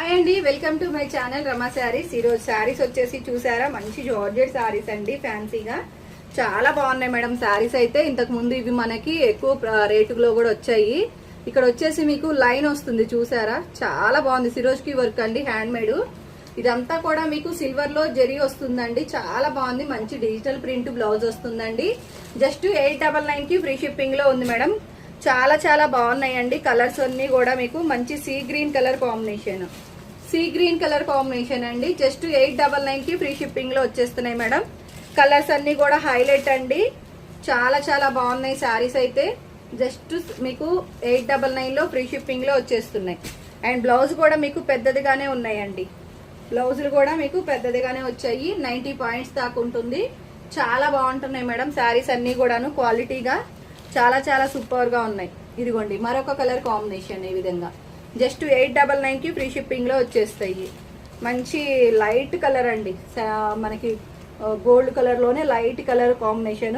Hi అండి, welcome to my channel రమా శారీస్. ఈరోజు శారీస్ వచ్చేసి చూసారా, మంచి జార్జెట్ శారీస్ అండి. ఫ్యాన్సీగా చాలా బాగున్నాయి మేడం శారీస్ అయితే. ఇంతకు ముందు ఇవి మనకి ఎక్కువ రేటులో కూడా వచ్చాయి. ఇక్కడ వచ్చేసి మీకు లైన్ వస్తుంది చూసారా, చాలా బాగుంది. సిరోజ్కి వర్క్ అండి, హ్యాండ్ మేడ్. ఇదంతా కూడా మీకు సిల్వర్ లో జరీ వస్తుందండి, చాలా బాగుంది. మంచి డిజిటల్ ప్రింట్ బ్లౌజ్ వస్తుందండి. జస్ట్ 899 కి ఫ్రీ షిప్పింగ్ లో ఉంది మేడం. చాలా చాలా బాగున్నాయండి. కలర్స్ అన్ని కూడా మీకు మంచి సీ గ్రీన్ కలర్ కాంబినేషన్ అండి. జస్ట్ 899 కి ఫ్రీ షిప్పింగ్ లో వచ్చేస్తున్నాయి మేడం. కలర్స్ అన్ని కూడా హైలైట్ అండి, చాలా చాలా బాగున్నాయి శారీస్ అయితే. జస్ట్ మీకు 899 లో ఫ్రీ షిప్పింగ్ లో వచ్చేస్తున్నాయి. అండ్ బ్లౌజ్ కూడా మీకు పెద్దదిగానే ఉన్నాయండి. బ్లౌజులు కూడా మీకు పెద్దదిగానే వచ్చాయి. 90 పాయింట్స్ దాకా ఉంటుంది. చాలా బాగుంటున్నాయి మేడం శారీస్ అన్ని కూడాను. క్వాలిటీగా చాలా చాలా సూపర్ గా ఉన్నాయి. ఇదిగోండి మరొక కలర్ కాంబినేషన్. ఈ విధంగా జస్ట్ 899 కి ఫ్రీ షిప్పింగ్ లో వచ్చేస్తాయి. మంచి లైట్ కలర్ అండి, మనకి గోల్డ్ కలర్ లోనే లైట్ కలర్ కాంబినేషన్.